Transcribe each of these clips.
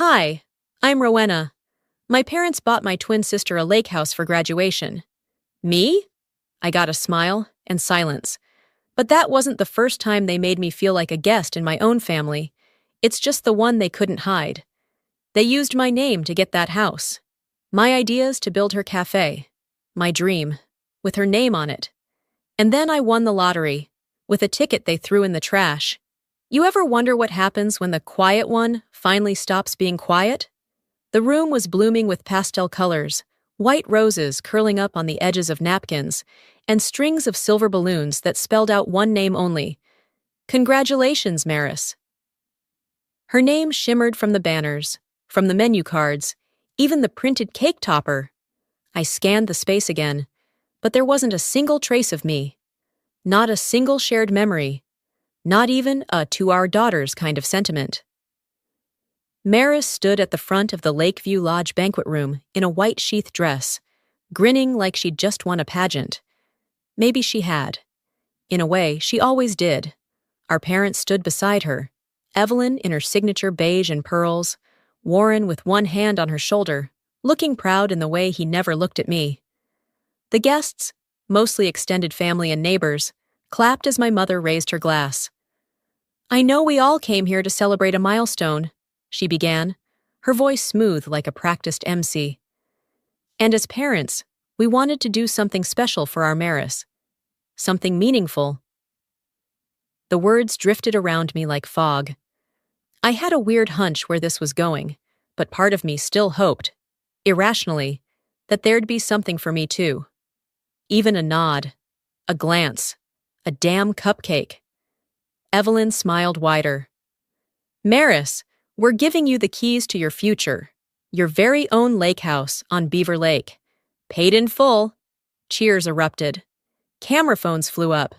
Hi, I'm Rowena. My parents bought my twin sister a lake house for graduation. Me? I got a smile and silence. But that wasn't the first time they made me feel like a guest in my own family. It's just the one they couldn't hide. They used my name to get that house. My ideas to build her cafe. My dream, with her name on it. And then I won the lottery, with a ticket they threw in the trash. You ever wonder what happens when the quiet one finally stops being quiet? The room was blooming with pastel colors, white roses curling up on the edges of napkins, and strings of silver balloons that spelled out one name only. Congratulations, Maris. Her name shimmered from the banners, from the menu cards, even the printed cake topper. I scanned the space again, but there wasn't a single trace of me. Not a single shared memory. Not even a to our daughters kind of sentiment. Maris stood at the front of the Lakeview Lodge banquet room in a white sheath dress, grinning like she'd just won a pageant. Maybe she had. In a way, she always did. Our parents stood beside her, Evelyn in her signature beige and pearls, Warren with one hand on her shoulder, looking proud in the way he never looked at me. The guests, mostly extended family and neighbors, clapped as my mother raised her glass. I know we all came here to celebrate a milestone, she began, her voice smooth like a practiced MC. And as parents, we wanted to do something special for our Maris. Something meaningful. The words drifted around me like fog. I had a weird hunch where this was going, but part of me still hoped, irrationally, that there'd be something for me too. Even a nod, a glance, a damn cupcake. Evelyn smiled wider. Maris, we're giving you the keys to your future, your very own lake house on Beaver Lake. Paid in full. Cheers erupted. Camera phones flew up.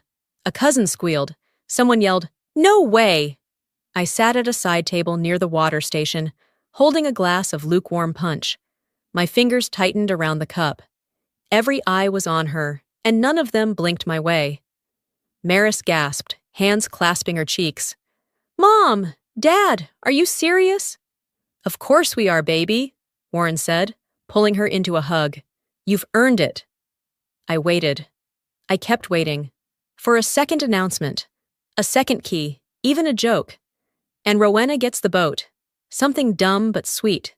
A cousin squealed. Someone yelled, "No way!" I sat at a side table near the water station, holding a glass of lukewarm punch. My fingers tightened around the cup. Every eye was on her, and none of them blinked my way. Maris gasped, hands clasping her cheeks. Mom! Dad! Are you serious? Of course we are, baby, Warren said, pulling her into a hug. You've earned it. I waited. I kept waiting. For a second announcement. A second key. Even a joke. And Rowena gets the boat. Something dumb but sweet.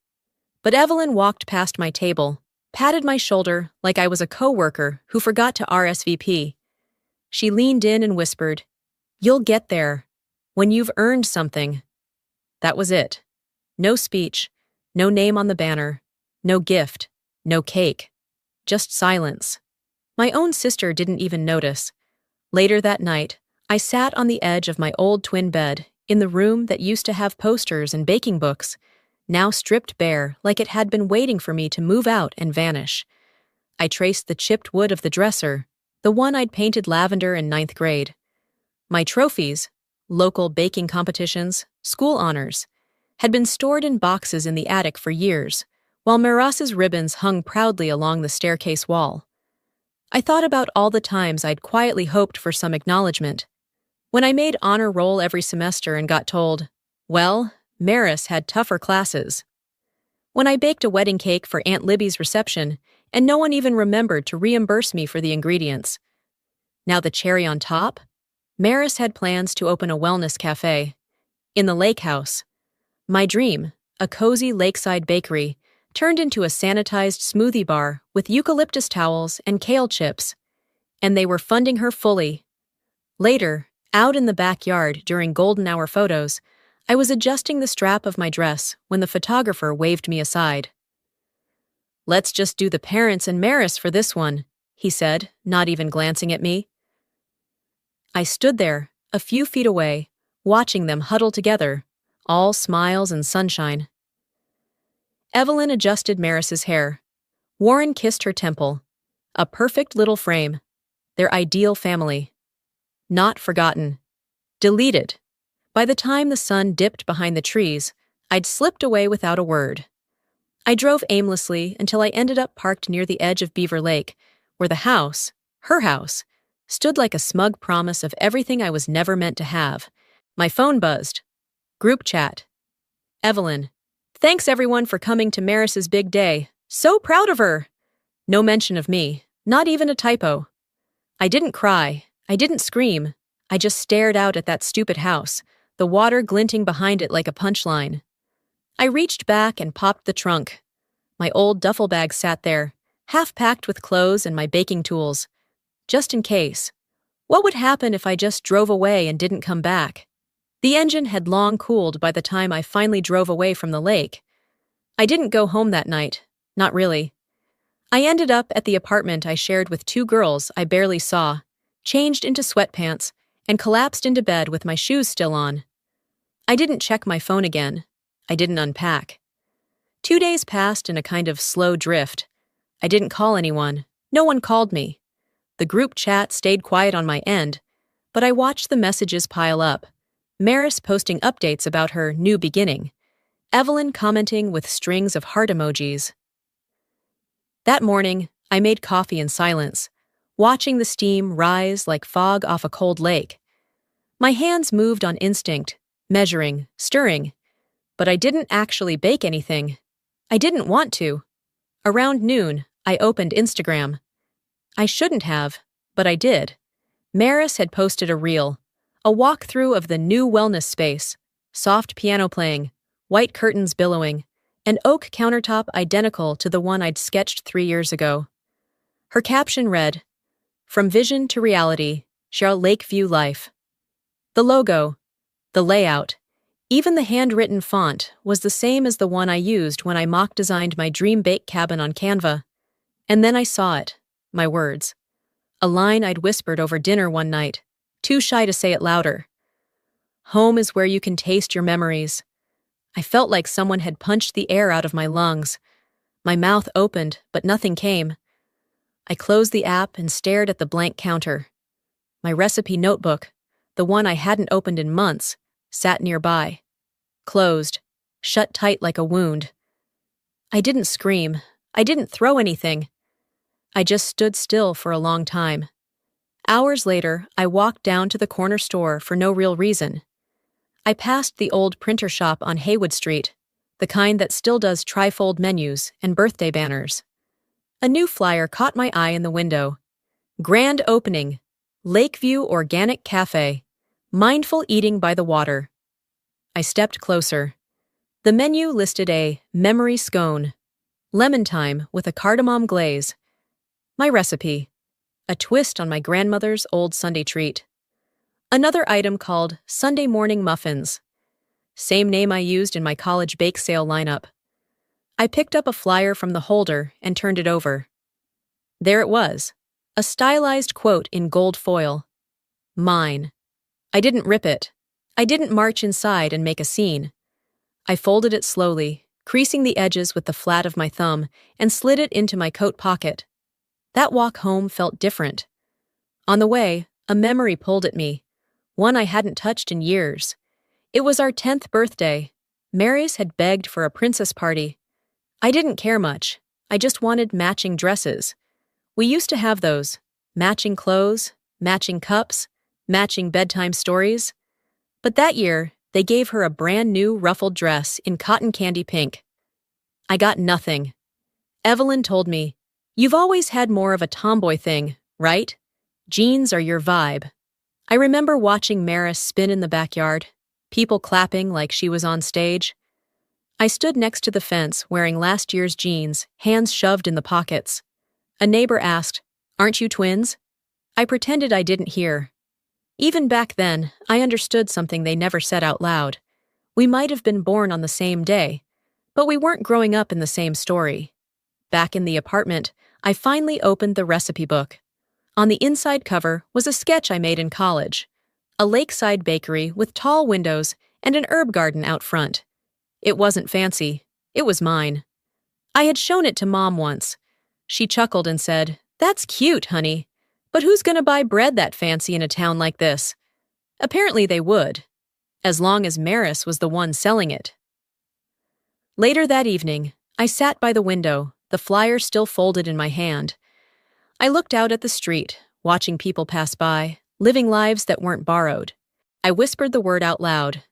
But Evelyn walked past my table, patted my shoulder like I was a coworker who forgot to RSVP. She leaned in and whispered, You'll get there. When you've earned something. That was it. No speech. No name on the banner. No gift. No cake. Just silence. My own sister didn't even notice. Later that night, I sat on the edge of my old twin bed in the room that used to have posters and baking books, now stripped bare like it had been waiting for me to move out and vanish. I traced the chipped wood of the dresser, the one I'd painted lavender in 9th grade. My trophies, local baking competitions, school honors, had been stored in boxes in the attic for years, while Miras's ribbons hung proudly along the staircase wall. I thought about all the times I'd quietly hoped for some acknowledgement. When I made honor roll every semester and got told, well, Maris had tougher classes. When I baked a wedding cake for Aunt Libby's reception, and no one even remembered to reimburse me for the ingredients. Now the cherry on top? Maris had plans to open a wellness cafe. In the lake house. My dream, a cozy lakeside bakery, turned into a sanitized smoothie bar with eucalyptus towels and kale chips. And they were funding her fully. Later, out in the backyard during golden hour photos, I was adjusting the strap of my dress when the photographer waved me aside. Let's just do the parents and Maris for this one, he said, not even glancing at me. I stood there, a few feet away, watching them huddle together, all smiles and sunshine. Evelyn adjusted Maris's hair. Warren kissed her temple. A perfect little frame. Their ideal family. Not forgotten. Deleted. By the time the sun dipped behind the trees, I'd slipped away without a word. I drove aimlessly until I ended up parked near the edge of Beaver Lake, where the house, her house, stood like a smug promise of everything I was never meant to have. My phone buzzed. Group chat. Evelyn. Thanks everyone for coming to Maris's big day. So proud of her. No mention of me, not even a typo. I didn't cry. I didn't scream. I just stared out at that stupid house, the water glinting behind it like a punchline. I reached back and popped the trunk. My old duffel bag sat there, half packed with clothes and my baking tools. Just in case. What would happen if I just drove away and didn't come back? The engine had long cooled by the time I finally drove away from the lake. I didn't go home that night. Not really. I ended up at the apartment I shared with two girls I barely saw, changed into sweatpants, and collapsed into bed with my shoes still on. I didn't check my phone again. I didn't unpack. 2 days passed in a kind of slow drift. I didn't call anyone. No one called me. The group chat stayed quiet on my end, but I watched the messages pile up. Maris posting updates about her new beginning. Evelyn commenting with strings of heart emojis. That morning, I made coffee in silence, watching the steam rise like fog off a cold lake. My hands moved on instinct, measuring, stirring, but I didn't actually bake anything. I didn't want to. Around noon, I opened Instagram. I shouldn't have, but I did. Maris had posted a reel, a walkthrough of the new wellness space, soft piano playing, white curtains billowing, an oak countertop identical to the one I'd sketched 3 years ago. Her caption read, "From vision to reality, share Lakeview life." The logo, the layout, even the handwritten font was the same as the one I used when I mock-designed my dream bake cabin on Canva. And then I saw it, my words. A line I'd whispered over dinner one night, too shy to say it louder. Home is where you can taste your memories. I felt like someone had punched the air out of my lungs. My mouth opened, but nothing came. I closed the app and stared at the blank counter. My recipe notebook, the one I hadn't opened in months, sat nearby. Closed, shut tight like a wound. I didn't scream. I didn't throw anything. I just stood still for a long time. Hours later, I walked down to the corner store for no real reason. I passed the old printer shop on Haywood Street, the kind that still does trifold menus and birthday banners. A new flyer caught my eye in the window. Grand opening, Lakeview Organic Cafe, mindful eating by the water. I stepped closer. The menu listed a memory scone, lemon thyme with a cardamom glaze. My recipe, a twist on my grandmother's old Sunday treat. Another item called Sunday morning muffins. Same name I used in my college bake sale lineup. I picked up a flyer from the holder and turned it over. There it was, a stylized quote in gold foil. Mine. I didn't rip it. I didn't march inside and make a scene. I folded it slowly, creasing the edges with the flat of my thumb, and slid it into my coat pocket. That walk home felt different. On the way, a memory pulled at me, one I hadn't touched in years. It was our 10th birthday. Maris had begged for a princess party. I didn't care much. I just wanted matching dresses. We used to have those. Matching clothes, matching cups, matching bedtime stories. But that year, they gave her a brand new ruffled dress in cotton candy pink. I got nothing. Evelyn told me, "You've always had more of a tomboy thing, right? Jeans are your vibe." I remember watching Maris spin in the backyard, people clapping like she was on stage. I stood next to the fence wearing last year's jeans, hands shoved in the pockets. A neighbor asked, "Aren't you twins?" I pretended I didn't hear. Even back then, I understood something they never said out loud. We might have been born on the same day, but we weren't growing up in the same story. Back in the apartment, I finally opened the recipe book. On the inside cover was a sketch I made in college. A lakeside bakery with tall windows and an herb garden out front. It wasn't fancy. It was mine. I had shown it to Mom once. She chuckled and said, "That's cute, honey. But who's gonna buy bread that fancy in a town like this?" Apparently they would, as long as Maris was the one selling it. Later that evening, I sat by the window, the flyer still folded in my hand. I looked out at the street, watching people pass by, living lives that weren't borrowed. I whispered the word out loud.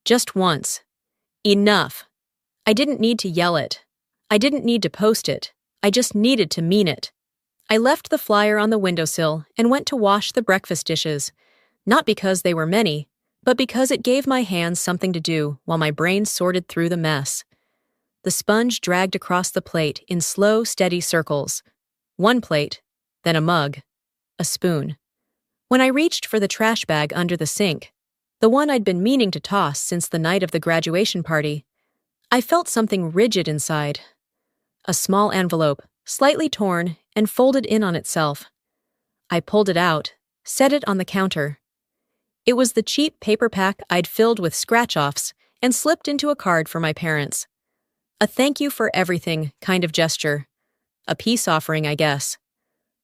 Just once. Enough. I didn't need to yell it. I didn't need to post it. I just needed to mean it. I left the flyer on the windowsill and went to wash the breakfast dishes, not because they were many, but because it gave my hands something to do while my brain sorted through the mess. The sponge dragged across the plate in slow, steady circles. One plate, then a mug, a spoon. When I reached for the trash bag under the sink, the one I'd been meaning to toss since the night of the graduation party, I felt something rigid inside. A small envelope, slightly torn and folded in on itself. I pulled it out, set it on the counter. It was the cheap paper pack I'd filled with scratch-offs and slipped into a card for my parents. A thank you for everything kind of gesture. A peace offering, I guess.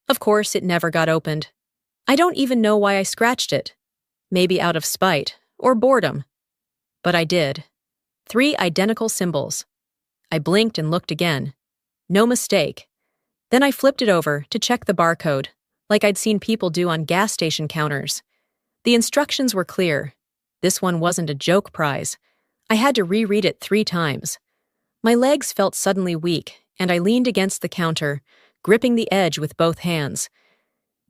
Of course, it never got opened. I don't even know why I scratched it. Maybe out of spite or boredom. But I did. 3 identical symbols. I blinked and looked again. No mistake. Then I flipped it over to check the barcode, like I'd seen people do on gas station counters. The instructions were clear. This one wasn't a joke prize. I had to reread it 3 times. My legs felt suddenly weak, and I leaned against the counter, gripping the edge with both hands.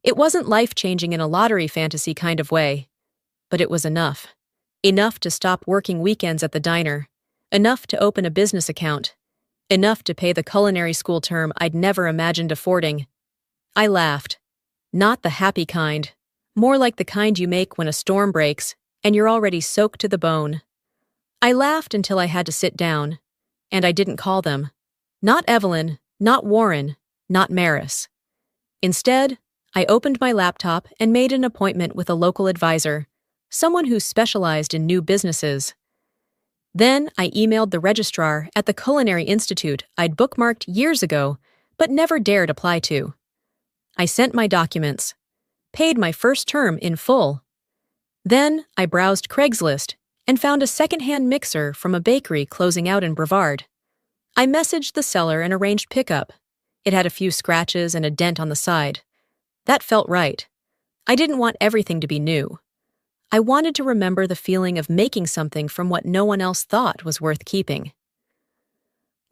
It wasn't life-changing in a lottery fantasy kind of way, but it was enough. Enough to stop working weekends at the diner. Enough to open a business account. Enough to pay the culinary school term I'd never imagined affording. I laughed. Not the happy kind. More like the kind you make when a storm breaks and you're already soaked to the bone. I laughed until I had to sit down, and I didn't call them. Not Evelyn, not Warren, not Maris. Instead, I opened my laptop and made an appointment with a local advisor, someone who specialized in new businesses. Then I emailed the registrar at the Culinary Institute I'd bookmarked years ago but never dared apply to. I sent my documents, paid my first term in full. Then I browsed Craigslist and found a second-hand mixer from a bakery closing out in Brevard. I messaged the seller and arranged pickup. It had a few scratches and a dent on the side. That felt right. I didn't want everything to be new. I wanted to remember the feeling of making something from what no one else thought was worth keeping.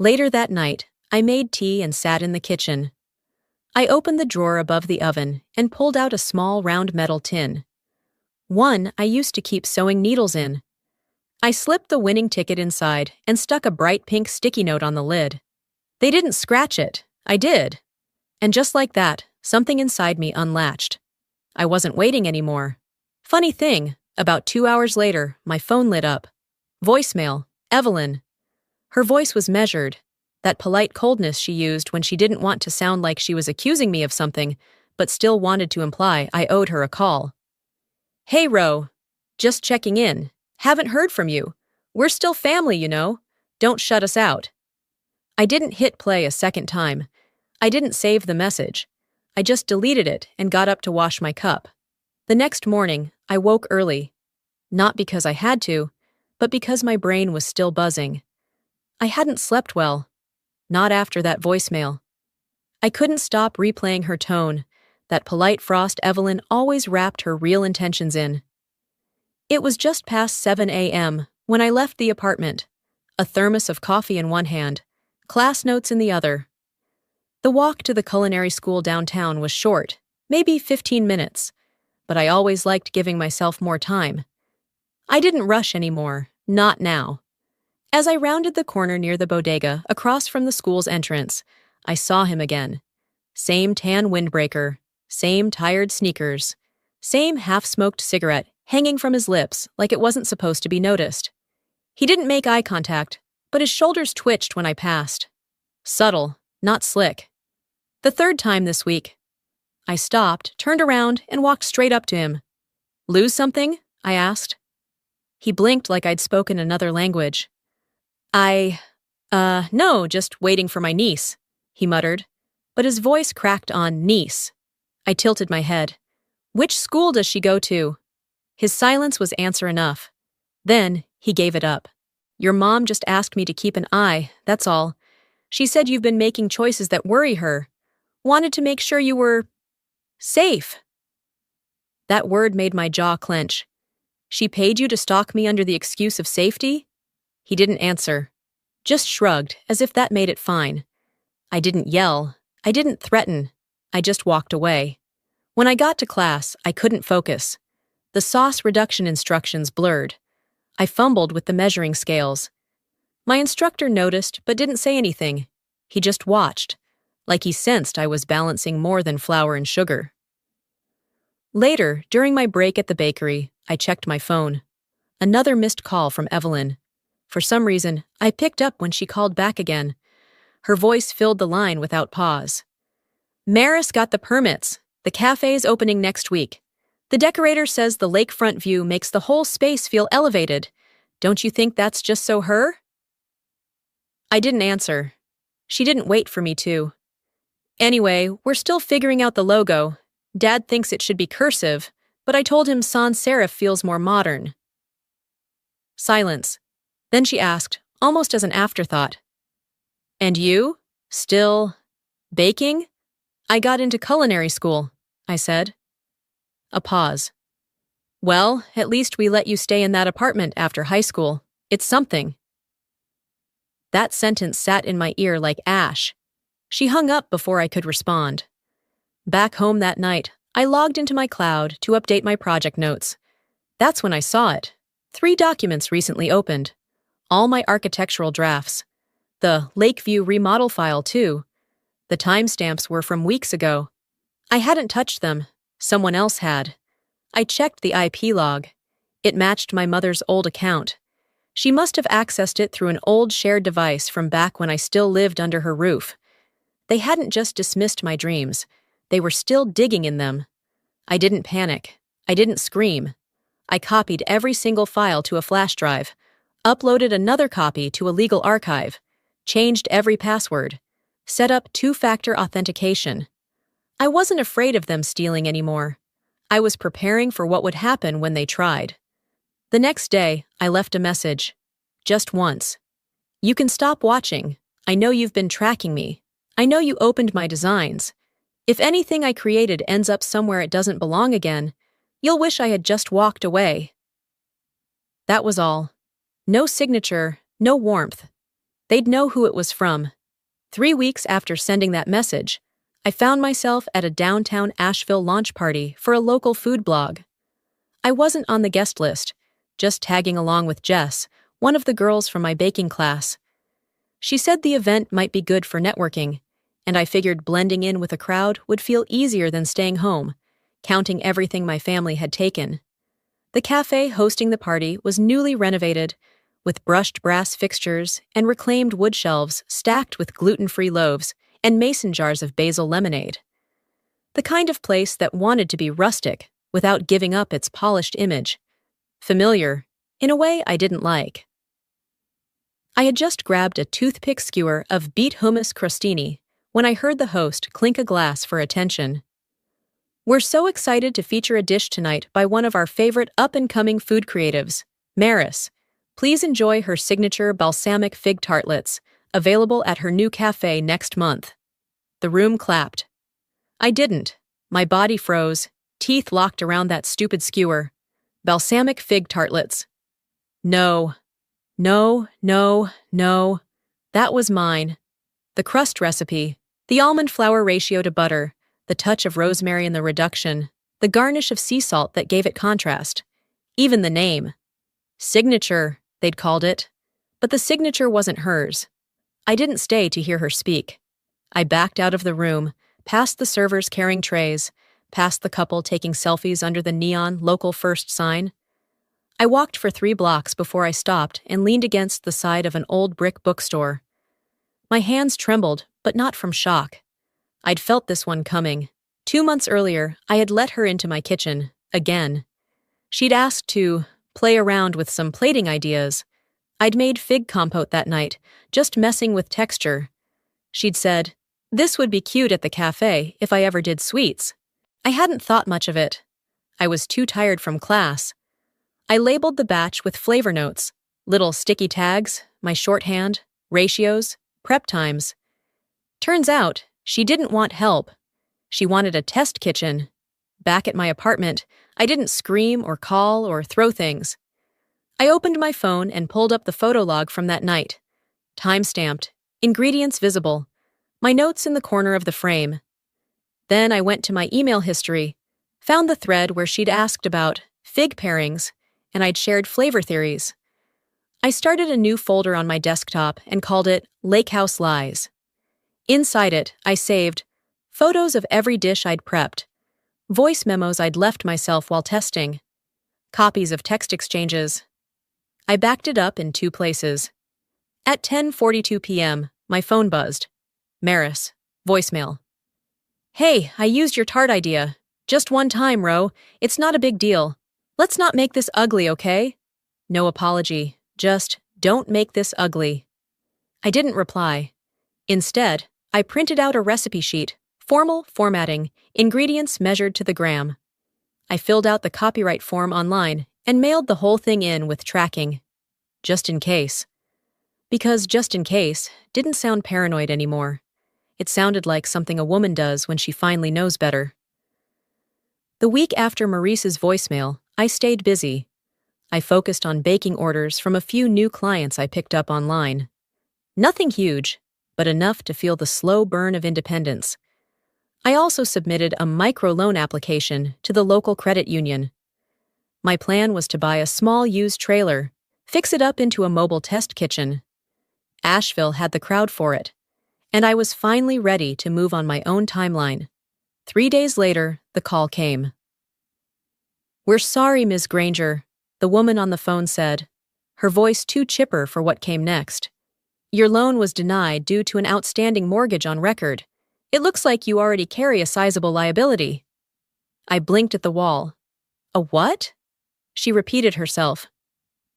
Later that night, I made tea and sat in the kitchen. I opened the drawer above the oven and pulled out a small round metal tin. One I used to keep sewing needles in. I slipped the winning ticket inside and stuck a bright pink sticky note on the lid. They didn't scratch it. I did. And just like that, something inside me unlatched. I wasn't waiting anymore. Funny thing, about 2 hours later, my phone lit up. Voicemail, Evelyn. Her voice was measured, that polite coldness she used when she didn't want to sound like she was accusing me of something, but still wanted to imply I owed her a call. Hey, Ro. Just checking in. Haven't heard from you. We're still family, you know. Don't shut us out. I didn't hit play a second time. I didn't save the message. I just deleted it and got up to wash my cup. The next morning, I woke early. Not because I had to, but because my brain was still buzzing. I hadn't slept well. Not after that voicemail. I couldn't stop replaying her tone, that polite frost Evelyn always wrapped her real intentions in. It was just past 7 a.m. when I left the apartment, a thermos of coffee in one hand, class notes in the other. The walk to the culinary school downtown was short, maybe 15 minutes, but I always liked giving myself more time. I didn't rush anymore, not now. As I rounded the corner near the bodega across from the school's entrance, I saw him again. Same tan windbreaker, same tired sneakers, same half-smoked cigarette hanging from his lips like it wasn't supposed to be noticed. He didn't make eye contact, but his shoulders twitched when I passed. Subtle, not slick. The third time this week. I stopped, turned around, and walked straight up to him. Lose something? I asked. He blinked like I'd spoken another language. No, just waiting for my niece, he muttered, but his voice cracked on niece. I tilted my head. Which school does she go to? His silence was answer enough. Then he gave it up. Your mom just asked me to keep an eye, that's all. She said you've been making choices that worry her. Wanted to make sure you were safe. That word made my jaw clench. She paid you to stalk me under the excuse of safety? He didn't answer. just shrugged as if that made it fine. I didn't yell. I didn't threaten. I just walked away. When I got to class, I couldn't focus. The sauce reduction instructions blurred. I fumbled with the measuring scales. My instructor noticed but didn't say anything. He just watched, like he sensed I was balancing more than flour and sugar. Later, during my break at the bakery, I checked my phone. Another missed call from Evelyn. For some reason, I picked up when she called back again. Her voice filled the line without pause. Maris got the permits. The cafe's opening next week. The decorator says the lakefront view makes the whole space feel elevated. Don't you think that's just so her? I didn't answer. She didn't wait for me to. Anyway, we're still figuring out the logo. Dad thinks it should be cursive, but I told him sans serif feels more modern. Silence. Then she asked, almost as an afterthought. And you? Still baking? I got into culinary school, I said. A pause. Well, at least we let you stay in that apartment after high school. It's something. That sentence sat in my ear like ash. She hung up before I could respond. Back home that night, I logged into my cloud to update my project notes. That's when I saw it. 3 documents recently opened. All my architectural drafts. The Lakeview remodel file, too. The timestamps were from weeks ago. I hadn't touched them. Someone else had. I checked the IP log. It matched my mother's old account. She must have accessed it through an old shared device from back when I still lived under her roof. They hadn't just dismissed my dreams. They were still digging in them. I didn't panic. I didn't scream. I copied every single file to a flash drive, uploaded another copy to a legal archive, changed every password, set up 2-factor authentication. I wasn't afraid of them stealing anymore. I was preparing for what would happen when they tried. The next day, I left a message. Just once. You can stop watching. I know you've been tracking me. I know you opened my designs. If anything I created ends up somewhere it doesn't belong again, you'll wish I had just walked away. That was all. No signature, no warmth. They'd know who it was from. 3 weeks after sending that message, I found myself at a downtown Asheville launch party for a local food blog. I wasn't on the guest list, just tagging along with Jess, one of the girls from my baking class. She said the event might be good for networking, and I figured blending in with a crowd would feel easier than staying home, counting everything my family had taken. The cafe hosting the party was newly renovated, with brushed brass fixtures and reclaimed wood shelves stacked with gluten-free loaves and mason jars of basil lemonade. The kind of place that wanted to be rustic without giving up its polished image. Familiar, in a way I didn't like. I had just grabbed a toothpick skewer of beet hummus crostini when I heard the host clink a glass for attention. We're so excited to feature a dish tonight by one of our favorite up-and-coming food creatives, Maris. Please enjoy her signature balsamic fig tartlets, available at her new cafe next month. The room clapped. I didn't. My body froze, teeth locked around that stupid skewer. Balsamic fig tartlets. No. No, no, no. That was mine. The crust recipe, the almond flour ratio to butter, the touch of rosemary in the reduction, the garnish of sea salt that gave it contrast. Even the name. Signature, they'd called it. But the signature wasn't hers. I didn't stay to hear her speak. I backed out of the room, past the servers carrying trays, past the couple taking selfies under the neon local first sign. I walked for 3 blocks before I stopped and leaned against the side of an old brick bookstore. My hands trembled, but not from shock. I'd felt this one coming. 2 months earlier, I had let her into my kitchen, again. She'd asked to play around with some plating ideas. I'd made fig compote that night, just messing with texture. She'd said, "This would be cute at the cafe if I ever did sweets." I hadn't thought much of it. I was too tired from class. I labeled the batch with flavor notes, little sticky tags, my shorthand, ratios, prep times. Turns out, she didn't want help. She wanted a test kitchen. Back at my apartment, I didn't scream or call or throw things. I opened my phone and pulled up the photo log from that night. time-stamped, ingredients visible, my notes in the corner of the frame. Then I went to my email history, found the thread where she'd asked about fig pairings, and I'd shared flavor theories. I started a new folder on my desktop and called it Lake House Lies. Inside it, I saved photos of every dish I'd prepped, voice memos I'd left myself while testing, copies of text exchanges. I backed it up in 2 places. At 10:42 p.m., my phone buzzed. Maris, voicemail. Hey, I used your tart idea. Just one time, Ro. It's not a big deal. Let's not make this ugly, okay? No apology. Just don't make this ugly. I didn't reply. Instead, I printed out a recipe sheet, formal formatting, ingredients measured to the gram. I filled out the copyright form online and mailed the whole thing in with tracking. Just in case. Because just in case didn't sound paranoid anymore. It sounded like something a woman does when she finally knows better. The week after Maurice's voicemail, I stayed busy. I focused on baking orders from a few new clients I picked up online. Nothing huge, but enough to feel the slow burn of independence. I also submitted a microloan application to the local credit union. My plan was to buy a small used trailer, fix it up into a mobile test kitchen. Asheville had the crowd for it, and I was finally ready to move on my own timeline. 3 days later, the call came. "We're sorry, Ms. Granger," the woman on the phone said, her voice too chipper for what came next. "Your loan was denied due to an outstanding mortgage on record. It looks like you already carry a sizable liability." I blinked at the wall. "A what?" She repeated herself.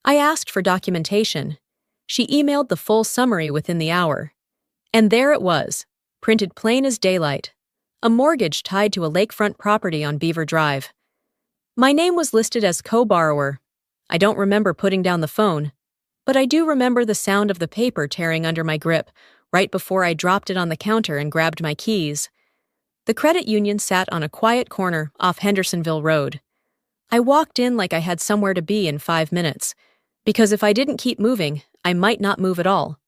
I asked for documentation. She emailed the full summary within the hour. And there it was, printed plain as daylight. A mortgage tied to a lakefront property on Beaver Drive. My name was listed as co-borrower. I don't remember putting down the phone, but I do remember the sound of the paper tearing under my grip right before I dropped it on the counter and grabbed my keys. The credit union sat on a quiet corner off Hendersonville Road. I walked in like I had somewhere to be in 5 minutes, because if I didn't keep moving, I might not move at all.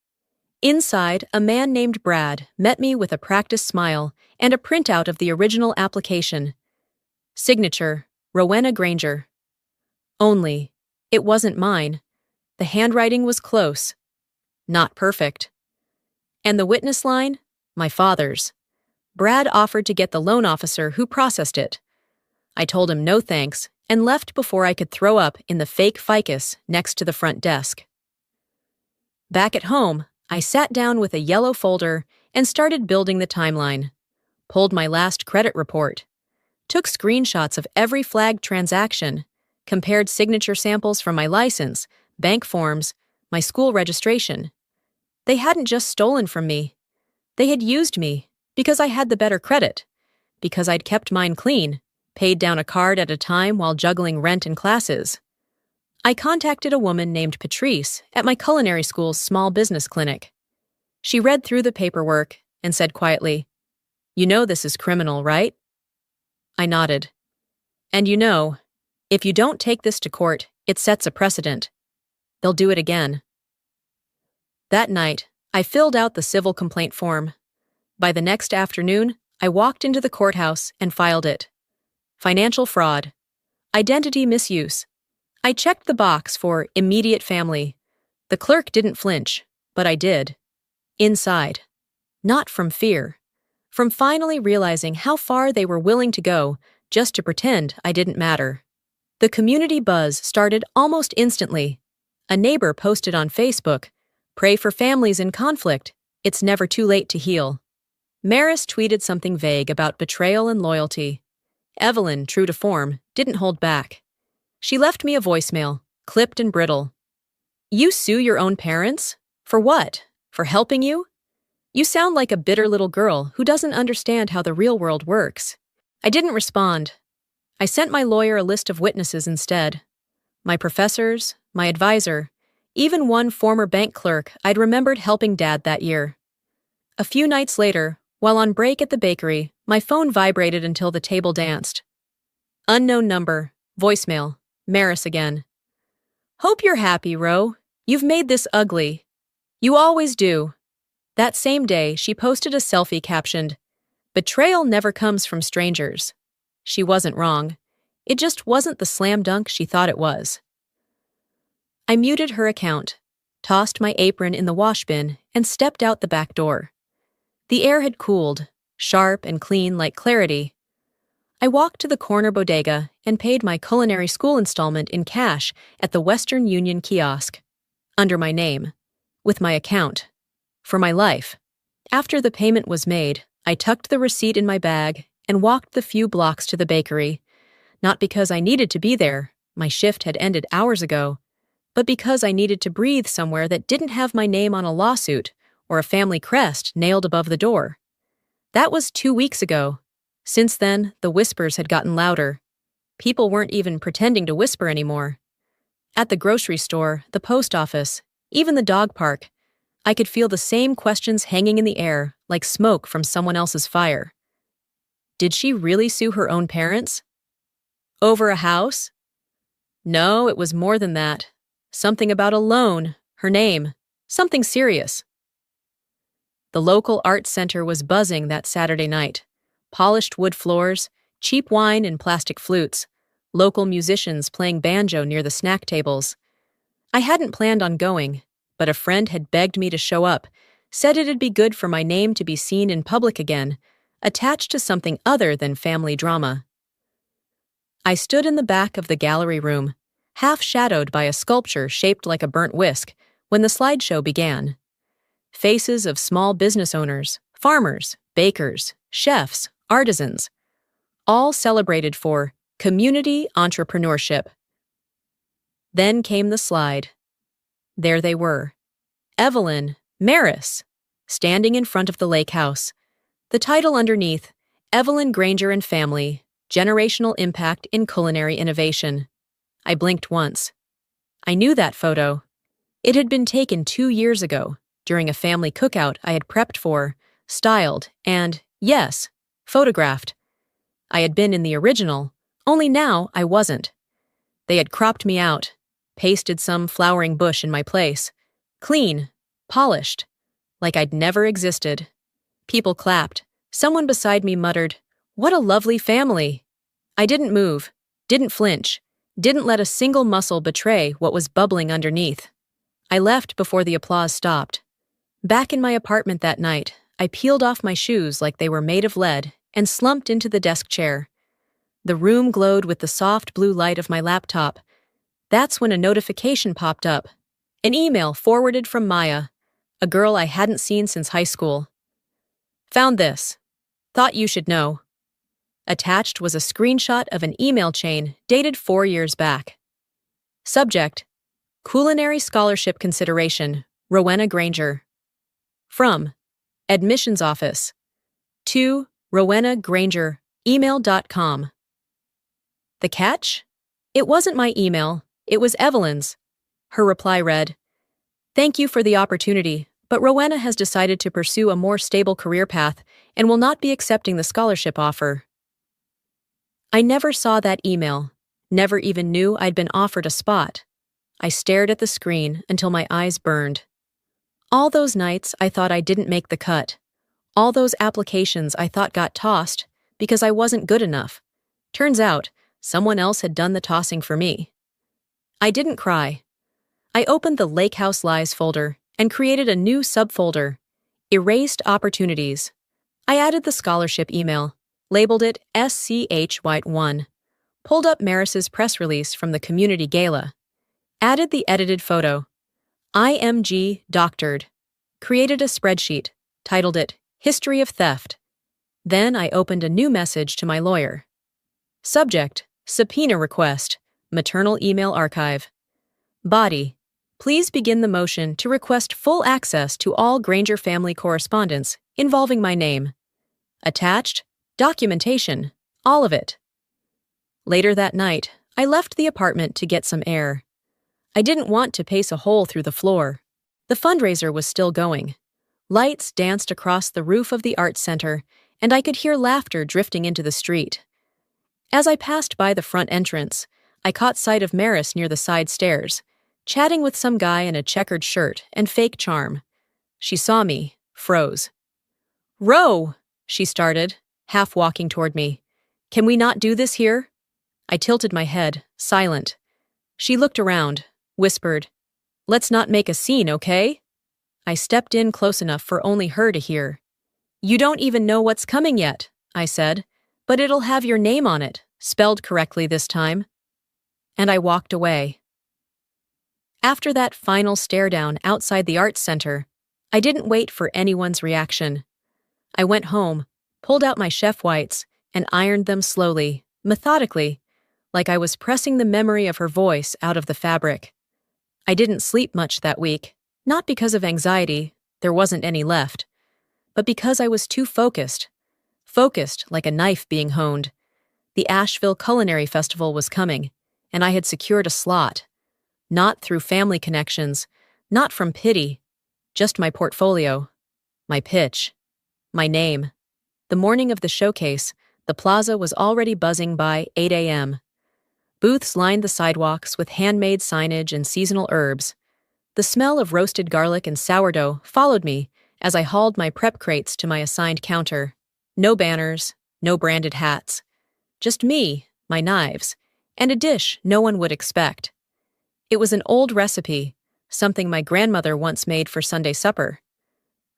Inside, a man named Brad met me with a practiced smile and a printout of the original application. Signature, Rowena Granger. Only, it wasn't mine. The handwriting was close. Not perfect. And the witness line? My father's. Brad offered to get the loan officer who processed it. I told him no thanks and left before I could throw up in the fake ficus next to the front desk. Back at home, I sat down with a yellow folder and started building the timeline. Pulled my last credit report. Took screenshots of every flagged transaction. Compared signature samples from my license, bank forms, my school registration. They hadn't just stolen from me. They had used me because I had the better credit. Because I'd kept mine clean, paid down a card at a time while juggling rent and classes. I contacted a woman named Patrice at my culinary school's small business clinic. She read through the paperwork and said quietly, "You know this is criminal, right?" I nodded. "And you know, if you don't take this to court, it sets a precedent. They'll do it again." That night, I filled out the civil complaint form. By the next afternoon, I walked into the courthouse and filed it. Financial fraud. Identity misuse. I checked the box for immediate family. The clerk didn't flinch, but I did. Inside. Not from fear. From finally realizing how far they were willing to go just to pretend I didn't matter. The community buzz started almost instantly. A neighbor posted on Facebook, "Pray for families in conflict. It's never too late to heal." Maris tweeted something vague about betrayal and loyalty. Evelyn, true to form, didn't hold back. She left me a voicemail, clipped and brittle. "You sue your own parents? For what? For helping you? You sound like a bitter little girl who doesn't understand how the real world works." I didn't respond. I sent my lawyer a list of witnesses instead. My professors, my advisor, even one former bank clerk I'd remembered helping Dad that year. A few nights later, while on break at the bakery, my phone vibrated until the table danced. Unknown number, voicemail, Maris again. "Hope you're happy, Ro. You've made this ugly." You always do. That same day, she posted a selfie captioned, "Betrayal never comes from strangers." She wasn't wrong. It just wasn't the slam dunk she thought it was. I muted her account, tossed my apron in the wash bin, and stepped out the back door. The air had cooled, sharp and clean like clarity. I walked to the corner bodega and paid my culinary school installment in cash at the Western Union kiosk, under my name, with my account, for my life. After the payment was made, I tucked the receipt in my bag and walked the few blocks to the bakery, not because I needed to be there, my shift had ended hours ago, but because I needed to breathe somewhere that didn't have my name on a lawsuit or a family crest nailed above the door. That was 2 weeks ago. Since then, the whispers had gotten louder. People weren't even pretending to whisper anymore. At the grocery store, the post office, even the dog park, I could feel the same questions hanging in the air, like smoke from someone else's fire. Did she really sue her own parents? Over a house? No, it was more than that. Something about a loan, her name, something serious. The local arts center was buzzing that Saturday night. Polished wood floors, cheap wine and plastic flutes, local musicians playing banjo near the snack tables. I hadn't planned on going, but a friend had begged me to show up, said it'd be good for my name to be seen in public again, attached to something other than family drama. I stood in the back of the gallery room, half shadowed by a sculpture shaped like a burnt whisk, when the slideshow began. Faces of small business owners, farmers, bakers, chefs, artisans, all celebrated for community entrepreneurship. Then came the slide. There they were, Evelyn, Maris, standing in front of the lake house. The title underneath, Evelyn Granger and Family, Generational Impact in Culinary Innovation. I blinked once. I knew that photo. It had been taken 2 years ago, during a family cookout I had prepped for, styled, and, yes, photographed. I had been in the original, only now I wasn't. They had cropped me out, pasted some flowering bush in my place. Clean, polished, like I'd never existed. People clapped. Someone beside me muttered, "What a lovely family." I didn't move, didn't flinch, didn't let a single muscle betray what was bubbling underneath. I left before the applause stopped. Back in my apartment that night, I peeled off my shoes like they were made of lead and slumped into the desk chair. The room glowed with the soft blue light of my laptop. That's when a notification popped up. An email forwarded from Maya, a girl I hadn't seen since high school. Found this. Thought you should know. Attached was a screenshot of an email chain dated 4 years back. Subject: Culinary Scholarship Consideration, Rowena Granger. From: Admissions Office. To Rowena Granger, email.com. The catch? It wasn't my email, it was Evelyn's. Her reply read, "Thank you for the opportunity, but Rowena has decided to pursue a more stable career path and will not be accepting the scholarship offer." I never saw that email, never even knew I'd been offered a spot. I stared at the screen until my eyes burned. All those nights I thought I didn't make the cut. All those applications I thought got tossed because I wasn't good enough. Turns out, someone else had done the tossing for me. I didn't cry. I opened the Lake House Lies folder and created a new subfolder, Erased Opportunities. I added the scholarship email, labeled it SCH White 1, pulled up Maris's press release from the community gala, added the edited photo, IMG Doctored, created a spreadsheet, titled it History of Theft. Then I opened a new message to my lawyer. Subject: Subpoena Request, Maternal Email Archive. Body: Please begin the motion to request full access to all Granger family correspondence involving my name. Attached: Documentation, all of it. Later that night, I left the apartment to get some air. I didn't want to pace a hole through the floor. The fundraiser was still going. Lights danced across the roof of the arts center, and I could hear laughter drifting into the street. As I passed by the front entrance, I caught sight of Maris near the side stairs, chatting with some guy in a checkered shirt and fake charm. She saw me, froze. "Row!" she started, half walking toward me. "Can we not do this here?" I tilted my head, silent. She looked around, whispered, "Let's not make a scene, okay?" I stepped in close enough for only her to hear. "You don't even know what's coming yet," I said, "but it'll have your name on it, spelled correctly this time." And I walked away. After that final stare down outside the arts center, I didn't wait for anyone's reaction. I went home, pulled out my chef whites, and ironed them slowly, methodically, like I was pressing the memory of her voice out of the fabric. I didn't sleep much that week, not because of anxiety, there wasn't any left, but because I was too focused like a knife being honed. The Asheville Culinary Festival was coming, and I had secured a slot. Not through family connections, not from pity, just my portfolio, my pitch, my name. The morning of the showcase, the plaza was already buzzing by 8 a.m. Booths lined the sidewalks with handmade signage and seasonal herbs. The smell of roasted garlic and sourdough followed me as I hauled my prep crates to my assigned counter. No banners, no branded hats. Just me, my knives, and a dish no one would expect. It was an old recipe, something my grandmother once made for Sunday supper.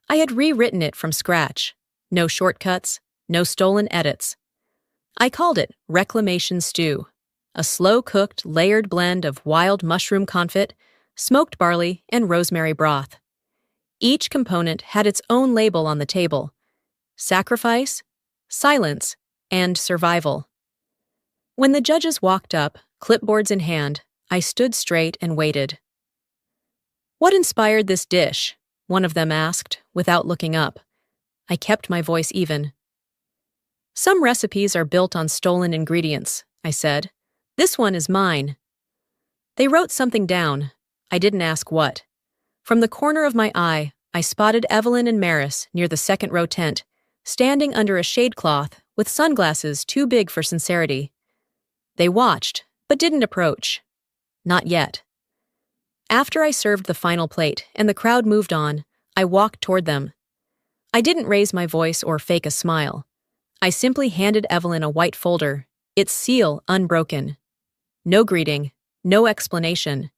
I had rewritten it from scratch. No shortcuts, no stolen edits. I called it Reclamation Stew, a slow-cooked, layered blend of wild mushroom confit, smoked barley, and rosemary broth. Each component had its own label on the table: sacrifice, silence, and survival. When the judges walked up, clipboards in hand, I stood straight and waited. "What inspired this dish?" one of them asked, without looking up. I kept my voice even. "Some recipes are built on stolen ingredients," I said. "This one is mine." They wrote something down. I didn't ask what. From the corner of my eye, I spotted Evelyn and Maris near the second-row tent, standing under a shade cloth with sunglasses too big for sincerity. They watched, but didn't approach. Not yet. After I served the final plate and the crowd moved on, I walked toward them. I didn't raise my voice or fake a smile. I simply handed Evelyn a white folder, its seal unbroken. No greeting, no explanation.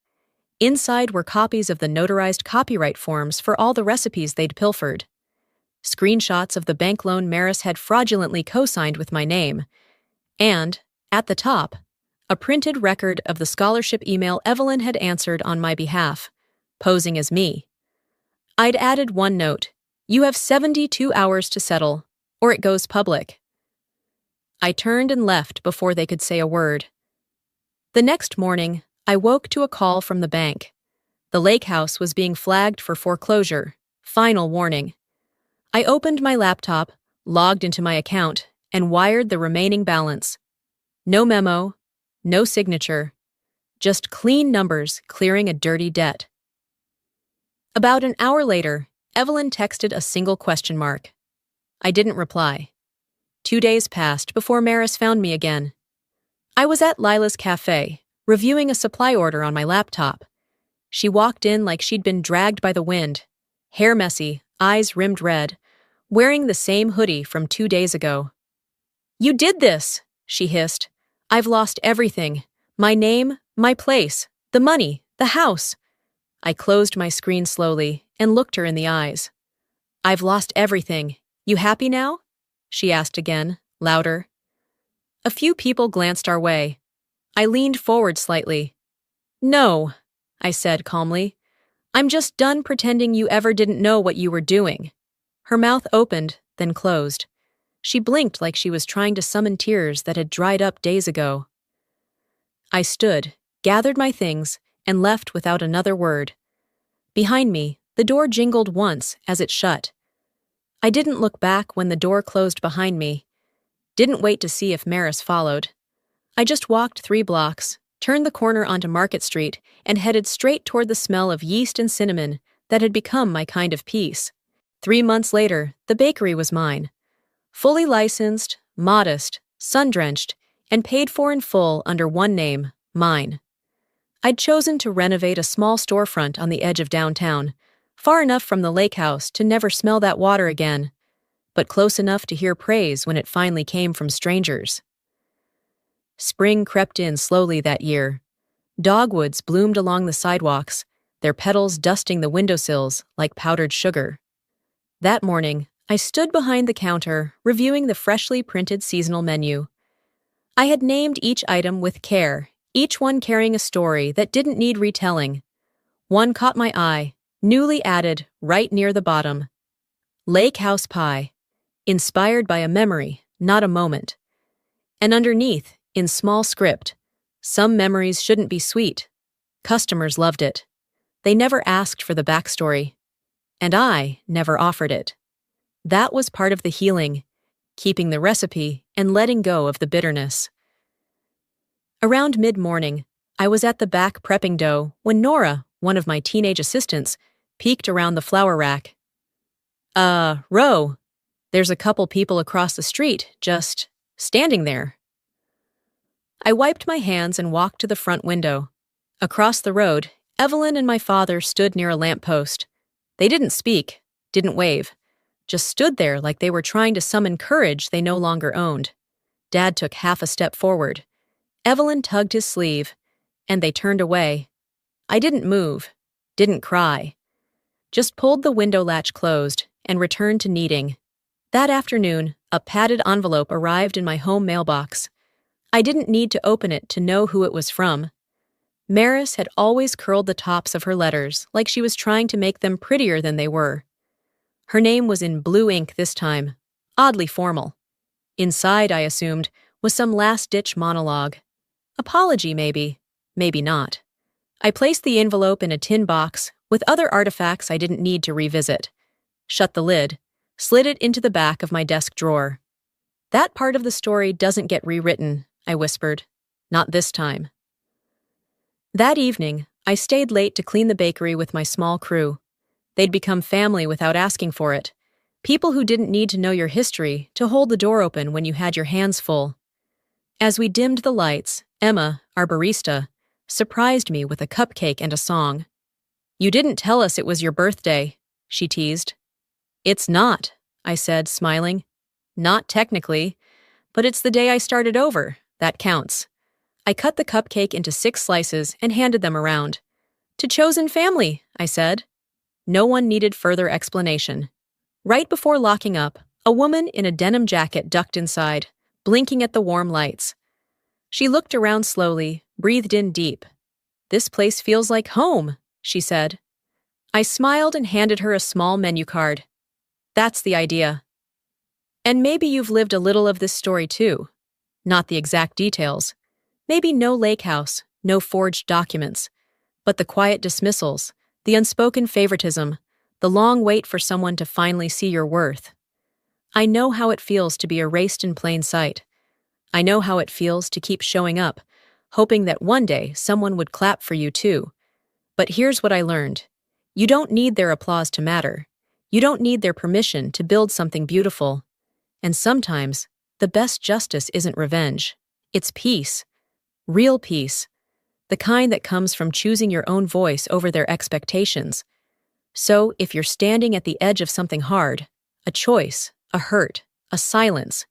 Inside were copies of the notarized copyright forms for all the recipes they'd pilfered. Screenshots of the bank loan Maris had fraudulently co-signed with my name. And, at the top, a printed record of the scholarship email Evelyn had answered on my behalf, posing as me. I'd added one note: "You have 72 hours to settle, or it goes public." I turned and left before they could say a word. The next morning, I woke to a call from the bank. The lake house was being flagged for foreclosure. Final warning. I opened my laptop, logged into my account, and wired the remaining balance. No memo, no signature, just clean numbers clearing a dirty debt. About an hour later, Evelyn texted a single question mark. I didn't reply. 2 days passed before Maris found me again. I was at Lila's cafe, reviewing a supply order on my laptop. She walked in like she'd been dragged by the wind, hair messy, eyes rimmed red, wearing the same hoodie from 2 days ago. "You did this," she hissed. "I've lost everything. My name, my place, the money, the house." I closed my screen slowly and looked her in the eyes. "I've lost everything. You happy now?" she asked again, louder. A few people glanced our way. I leaned forward slightly. "No," I said calmly. "I'm just done pretending you ever didn't know what you were doing." Her mouth opened, then closed. She blinked like she was trying to summon tears that had dried up days ago. I stood, gathered my things, and left without another word. Behind me, the door jingled once as it shut. I didn't look back when the door closed behind me. Didn't wait to see if Maris followed. I just walked 3 blocks, turned the corner onto Market Street, and headed straight toward the smell of yeast and cinnamon that had become my kind of peace. 3 months later, the bakery was mine. Fully licensed, modest, sun-drenched, and paid for in full under one name, mine. I'd chosen to renovate a small storefront on the edge of downtown, far enough from the lake house to never smell that water again, but close enough to hear praise when it finally came from strangers. Spring crept in slowly that year. Dogwoods bloomed along the sidewalks, their petals dusting the windowsills like powdered sugar. That morning, I stood behind the counter, reviewing the freshly printed seasonal menu. I had named each item with care, each one carrying a story that didn't need retelling. One caught my eye, newly added, right near the bottom. Lake House Pie, inspired by a memory, not a moment. And underneath, in small script, some memories shouldn't be sweet. Customers loved it. They never asked for the backstory. And I never offered it. That was part of the healing, keeping the recipe and letting go of the bitterness. Around mid-morning, I was at the back prepping dough when Nora, one of my teenage assistants, peeked around the flour rack. Ro, there's a couple people across the street, just standing there. I wiped my hands and walked to the front window. Across the road, Evelyn and my father stood near a lamppost. They didn't speak, didn't wave, just stood there like they were trying to summon courage they no longer owned. Dad took half a step forward. Evelyn tugged his sleeve, and they turned away. I didn't move, didn't cry. Just pulled the window latch closed and returned to kneading. That afternoon, a padded envelope arrived in my home mailbox. I didn't need to open it to know who it was from. Maris had always curled the tops of her letters like she was trying to make them prettier than they were. Her name was in blue ink this time, oddly formal. Inside, I assumed, was some last-ditch monologue. Apology, maybe, maybe not. I placed the envelope in a tin box with other artifacts I didn't need to revisit. Shut the lid, slid it into the back of my desk drawer. That part of the story doesn't get rewritten, I whispered. Not this time. That evening, I stayed late to clean the bakery with my small crew. They'd become family without asking for it. People who didn't need to know your history to hold the door open when you had your hands full. As we dimmed the lights, Emma, our barista, surprised me with a cupcake and a song. "You didn't tell us it was your birthday," she teased. "It's not," I said, smiling. "Not technically, but it's the day I started over. That counts." I cut the cupcake into 6 slices and handed them around. "To chosen family," I said. No one needed further explanation. Right before locking up, a woman in a denim jacket ducked inside, blinking at the warm lights. She looked around slowly, breathed in deep. "This place feels like home," she said. I smiled and handed her a small menu card. "That's the idea." And maybe you've lived a little of this story too. Not the exact details. Maybe no lake house, no forged documents, but the quiet dismissals, the unspoken favoritism, the long wait for someone to finally see your worth. I know how it feels to be erased in plain sight. I know how it feels to keep showing up, hoping that one day someone would clap for you too. But here's what I learned. You don't need their applause to matter. You don't need their permission to build something beautiful. And sometimes, the best justice isn't revenge. It's peace. Real peace. The kind that comes from choosing your own voice over their expectations. So, if you're standing at the edge of something hard, a choice, a hurt, a silence,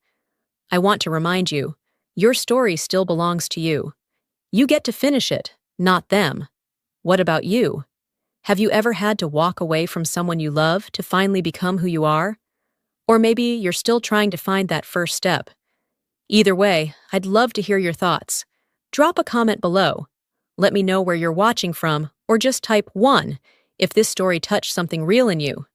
I want to remind you, your story still belongs to you. You get to finish it, not them. What about you? Have you ever had to walk away from someone you love to finally become who you are? Or maybe you're still trying to find that first step. Either way, I'd love to hear your thoughts. Drop a comment below. Let me know where you're watching from, or just type 1 if this story touched something real in you.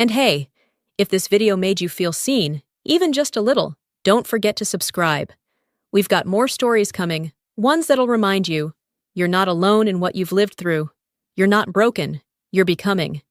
And hey, if this video made you feel seen, even just a little, don't forget to subscribe. We've got more stories coming, ones that'll remind you, you're not alone in what you've lived through. You're not broken, you're becoming.